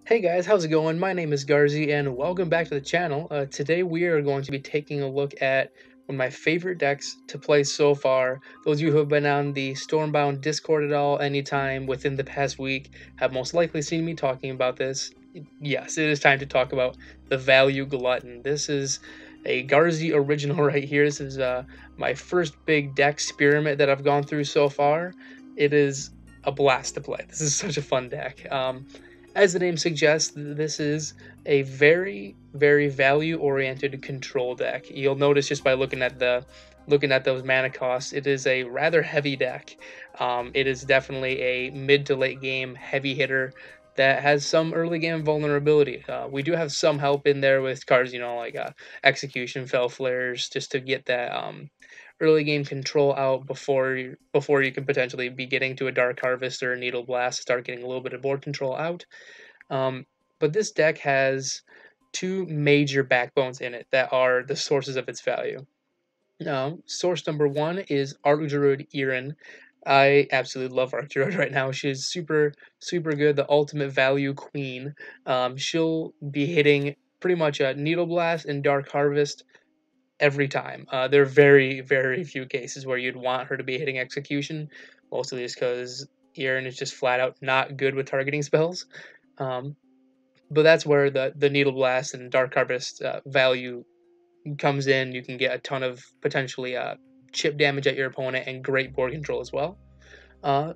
Hey guys, how's it going? My name is Garzi and welcome back to the channel. Today we are going to be taking a look at one of my favorite decks to play so far. Those of you who have been on the Stormbound Discord at all anytime within the past week have most likely seen me talking about this. Yes, it is time to talk about the Value Glutton. This is a Garzi original right here. This is my first big deck experiment that I've gone through so far. It is a blast to play. This is such a fun deck. As the name suggests, this is a very, very value-oriented control deck. You'll notice just by looking at those mana costs, it is a rather heavy deck. It is definitely a mid to late game heavy hitter that has some early game vulnerability. We do have some help in there with cards, like Execution, Fell Flares, just to get that early game control out before you can potentially be getting to a Dark Harvest or a Needle Blast, start getting a little bit of board control out. But this deck has two major backbones in it that are the sources of its value. Source number one is Archdruid Erin. I absolutely love Archdruid right now. She's super, super good, the ultimate value queen. She'll be hitting pretty much a Needle Blast and Dark Harvest every time. There are very, very few cases where you'd want her to be hitting Execution, mostly just because Erin is just flat out not good with targeting spells. But that's where the Needle Blast and Dark Harvest value comes in. You can get a ton of potentially chip damage at your opponent and great board control as well. And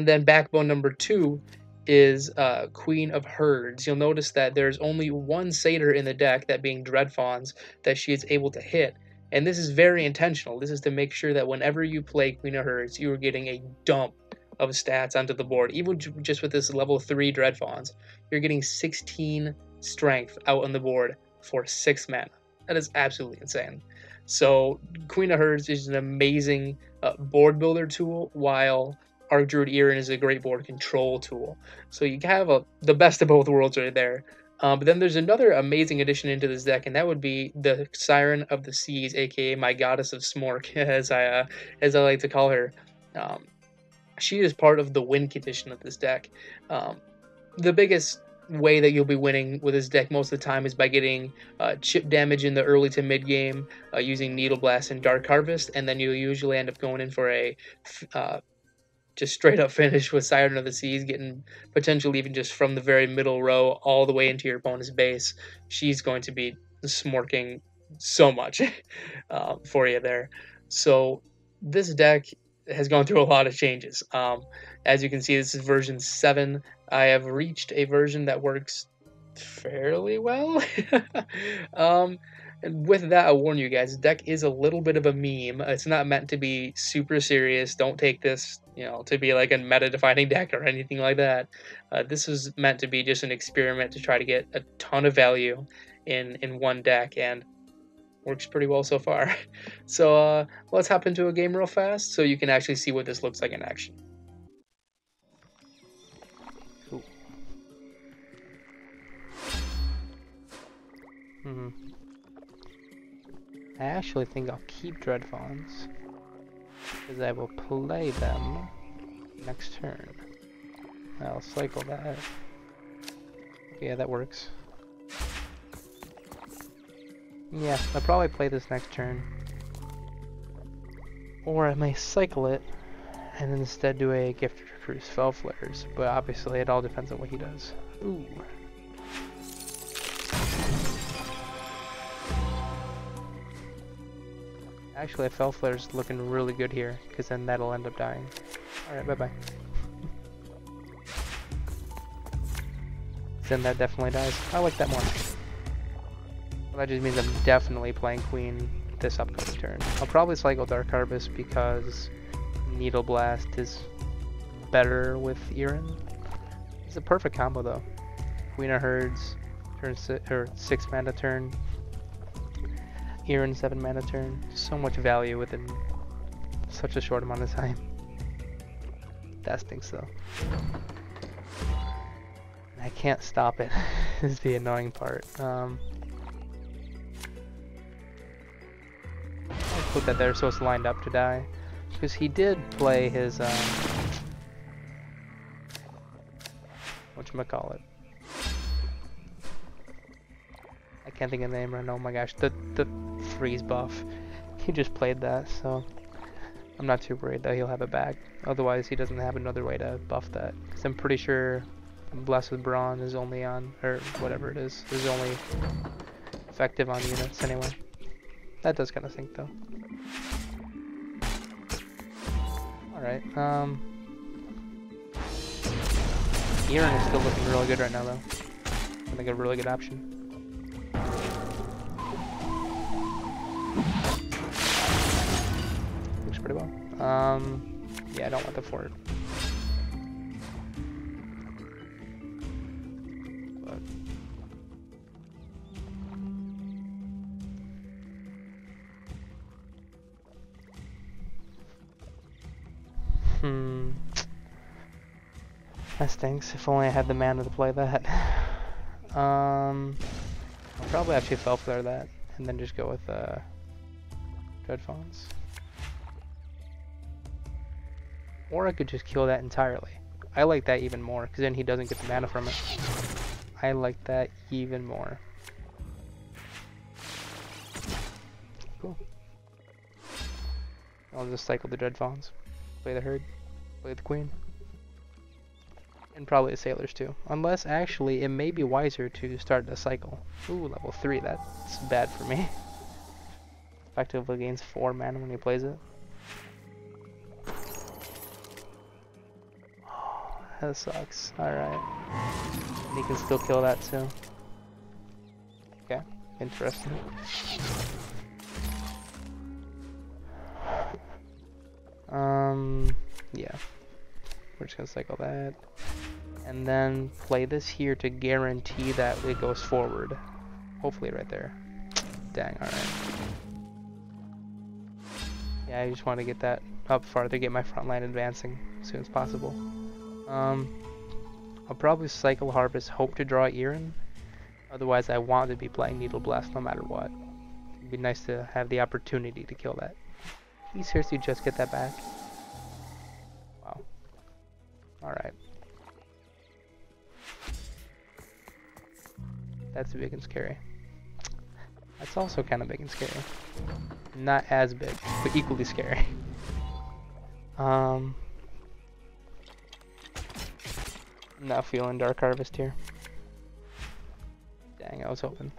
then backbone number two is Queen of Herds. You'll notice that there's only one satyr in the deck, that being Dreadfawns, that she is able to hit. And this is very intentional. This is to make sure that whenever you play Queen of Herds, you are getting a dump of stats onto the board. Even just with this level 3 Dreadfawns, you're getting 16 strength out on the board for 6 mana. That is absolutely insane. So Queen of Herds is an amazing board builder tool, while Archdruid Erin is a great board control tool. So you have the best of both worlds right there. But then there's another amazing addition into this deck, and that would be the Siren of the Seas, aka my Goddess of Smork, as I like to call her. She is part of the win condition of this deck. The biggest way that you'll be winning with this deck most of the time is by getting chip damage in the early to mid game using Needle Blast and Dark Harvest, and then you'll usually end up going in for a just straight up finish with Siren of the Seas, getting potentially even just from the very middle row all the way into your opponent's base. She's going to be smorking so much for you there. So this deck has gone through a lot of changes. As you can see, this is version 7. I have reached a version that works fairly well. And with that, I warn you guys, the deck is a little bit of a meme. It's not meant to be super serious. Don't take this, to be like a meta-defining deck or anything like that. This is meant to be just an experiment to try to get a ton of value in one deck, and works pretty well so far. So let's hop into a game real fast so you can actually see what this looks like in action. Cool. I actually think I'll keep Dreadfawns, because I will play them next turn. I'll cycle that. Yeah, that works. Yeah, I'll probably play this next turn. Or I may cycle it and instead do a Gifted Recruit's Fell Flares, but obviously it all depends on what he does. Ooh. Actually, a Fell Flare's looking really good here, because then that'll end up dying. Alright, bye-bye. Then that definitely dies. I like that more. Well, that just means I'm definitely playing Queen this upcoming turn. I'll probably cycle Dark Harvest because Needle Blast is better with Erin. It's a perfect combo though. Queen of Herds, turn 6 mana turn. Erin 7 mana turn. So much value within such a short amount of time. That stinks though. I can't stop it. This is the annoying part. I'll put that there so it's lined up to die. Because he did play his whatchamacallit. can't think of the name right now. Oh my gosh, the freeze buff. He just played that, so I'm not too worried that he'll have it back. Otherwise, he doesn't have another way to buff that. Because I'm pretty sure Blessed with Brawn is only on, or whatever it is only effective on units anyway. That does kind of stink though. Alright, Eren is still looking really good right now though. I think a really good option. Looks pretty well. Yeah, I don't want the fort. But that stinks. If only I had the mana to play that. I'll probably actually fell flare that and then just go with Dread Fawns. Or I could just kill that entirely. I like that even more, because then he doesn't get the mana from it. I like that even more. Cool. I'll just cycle the Dread Fawns. Play the Herd. Play the Queen. And probably the Sailors too. Unless, actually, it may be wiser to start the cycle. Ooh, level 3. That's bad for me. Effectively gains 4 mana when he plays it. That sucks. Alright. And he can still kill that too. Okay. Interesting. Yeah. We're just gonna cycle that. And then play this here to guarantee that it goes forward. Hopefully right there. Dang, alright. Yeah, I just want to get that up farther, get my front line advancing as soon as possible. I'll probably cycle Harvest, hope to draw Eren. Otherwise, I want to be playing Needle Blast no matter what. It'd be nice to have the opportunity to kill that. Can you seriously just get that back? Wow. Alright. That's big and scary. That's also kind of big and scary. Not as big, but equally scary. Not feeling Dark Harvest here. Dang, I was hoping.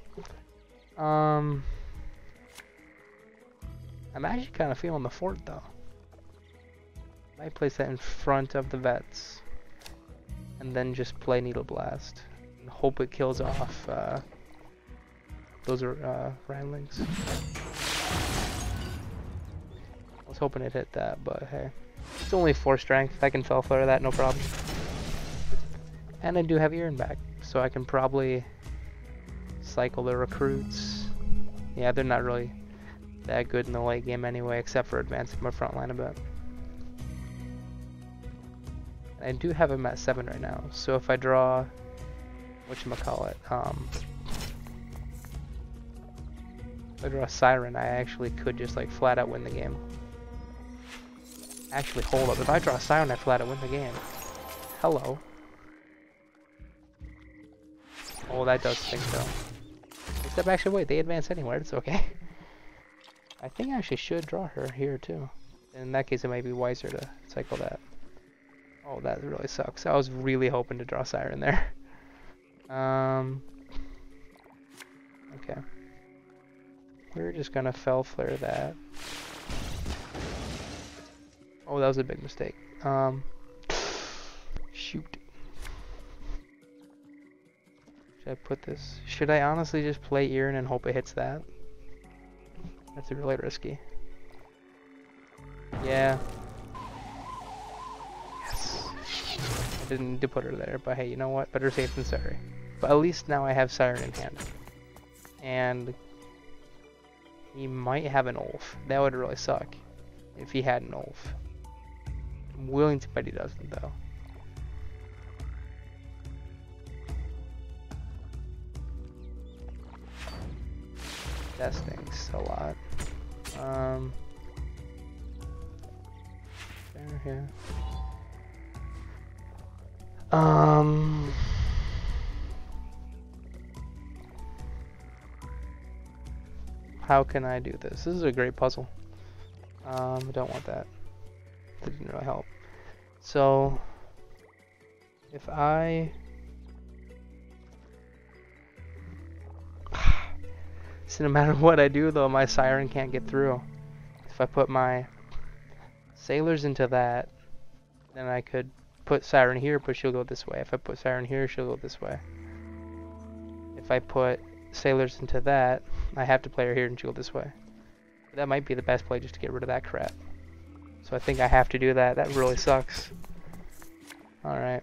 I'm actually kind of feeling the fort though. Might place that in front of the vets. And then just play Needle Blast. And hope it kills off those Rhymlings. I was hoping it hit that, but hey. It's only 4 strength. I can fell flare that, no problem. And I do have Eren back, so I can probably cycle the recruits. Yeah, they're not really that good in the late game anyway, except for advancing my front line a bit. I do have him at 7 right now, so if I draw, whatchamacallit, if I draw Siren, I actually could just like flat out win the game. Actually, hold up, if I draw Siren, I flat out win the game. Hello. Oh, that does stink though. Except actually, wait, they advance anywhere, it's okay. I think I actually should draw her here too. In that case, it might be wiser to cycle that. Oh, that really sucks. I was really hoping to draw Siren there. Okay. We're just gonna fell flare that. Oh, that was a big mistake. Shoot. Should I put this? Should I honestly just play Eren and hope it hits that? That's really risky. Yeah. Yes. I didn't need to put her there, but hey, you know what? Better safe than sorry. But at least now I have Siren in hand. And he might have an Ulf. That would really suck if he had an Ulf. I'm willing to bet he doesn't though. That stinks a lot. There, here. how can I do this? This is a great puzzle. I don't want that. That didn't really help. So, if I... So no matter what I do, though, my siren can't get through. If I put my sailors into that, then I could put siren here, but she'll go this way. If I put siren here, she'll go this way. If I put sailors into that, I have to play her here and she'll go this way. But that might be the best play just to get rid of that crap. So I think I have to do that. That really sucks. Alright.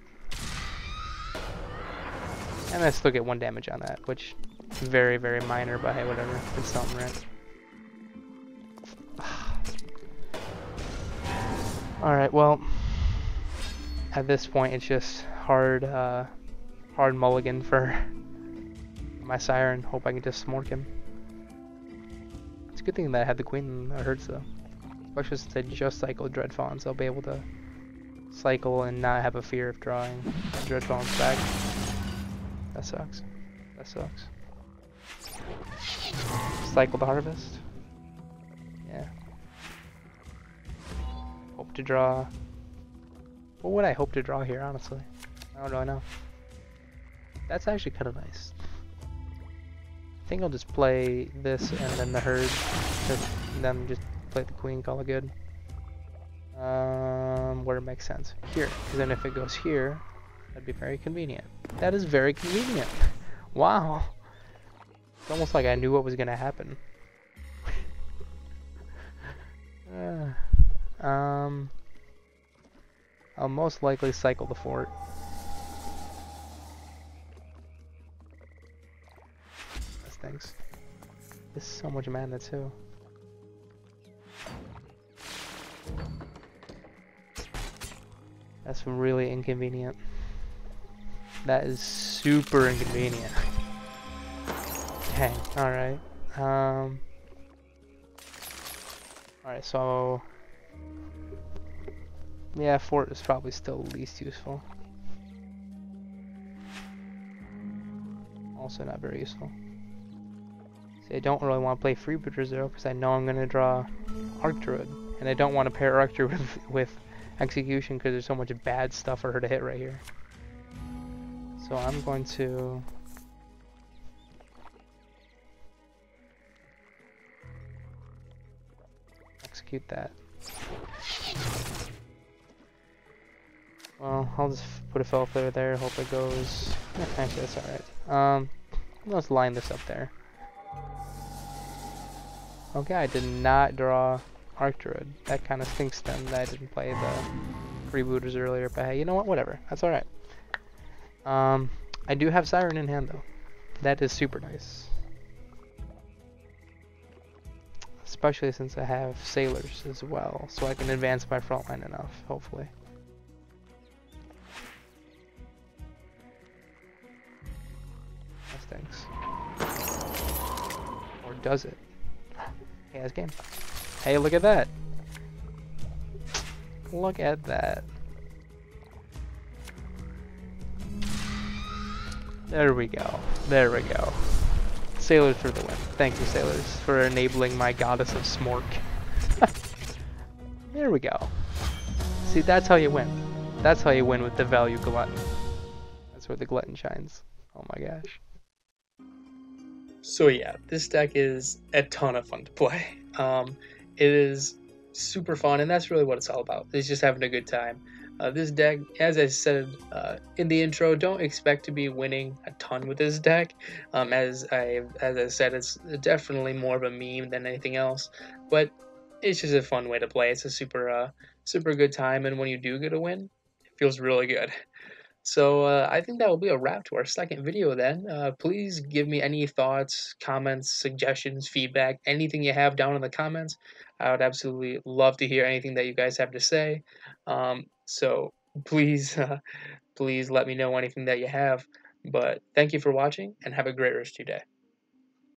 And I still get 1 damage on that, which is very, very minor, but hey, whatever. It's something, right? Alright, well, at this point it's just hard mulligan for my siren. Hope I can just smork him. It's a good thing that I had the queen that hurts though. Especially since I just cycled Dreadfawns, I'll be able to cycle and not have a fear of drawing Dreadfawns back. That sucks. That sucks. Cycle the harvest. Yeah. Hope to draw. What would I hope to draw here, honestly? I don't really know. That's actually kind of nice. I think I'll just play this and then the herd, and then just play the queen, call it good. Where it makes sense. Here, because then if it goes here, that'd be very convenient. That is very convenient. Wow. It's almost like I knew what was gonna happen. I'll most likely cycle the fort. That stinks. There's so much mana too. That's really inconvenient. That is super inconvenient. Dang, alright. Alright, so... yeah, fort is probably still least useful. Also not very useful. See, I don't really want to play Freebooters though, because I know I'm going to draw Arctruid. And I don't want to pair Arctruid with Execution, because there's so much bad stuff for her to hit right here. So I'm going to... execute that. Well, I'll just put a Felflare there, hope it goes... actually, that's alright. Let's line this up there. Okay, I did not draw Arctruid. That kind of stinks then that I didn't play the Freebooters earlier, but hey, you know what? Whatever. That's alright. I do have Siren in hand, though. That is super nice. Especially since I have Sailors as well, so I can advance my front line enough, hopefully. That stinks. Or does it? Hey, that's game. Hey, look at that. Look at that. There we go. There we go. Sailors for the win. Thank you, Sailors, for enabling my goddess of Smork. There we go. See, that's how you win. That's how you win with the Value Glutton. That's where the Glutton shines. Oh my gosh. So yeah, this deck is a ton of fun to play. It is super fun, and that's really what it's all about. It's just having a good time. This deck, as I said in the intro, don't expect to be winning a ton with this deck. As I said, it's definitely more of a meme than anything else. But it's just a fun way to play. It's a super good time, and when you do get a win, it feels really good. So I think that will be a wrap to our second video then. Please give me any thoughts, comments, suggestions, feedback, anything you have down in the comments. I would absolutely love to hear anything that you guys have to say. So please, please let me know anything that you have. But thank you for watching, and have a great rest of your day.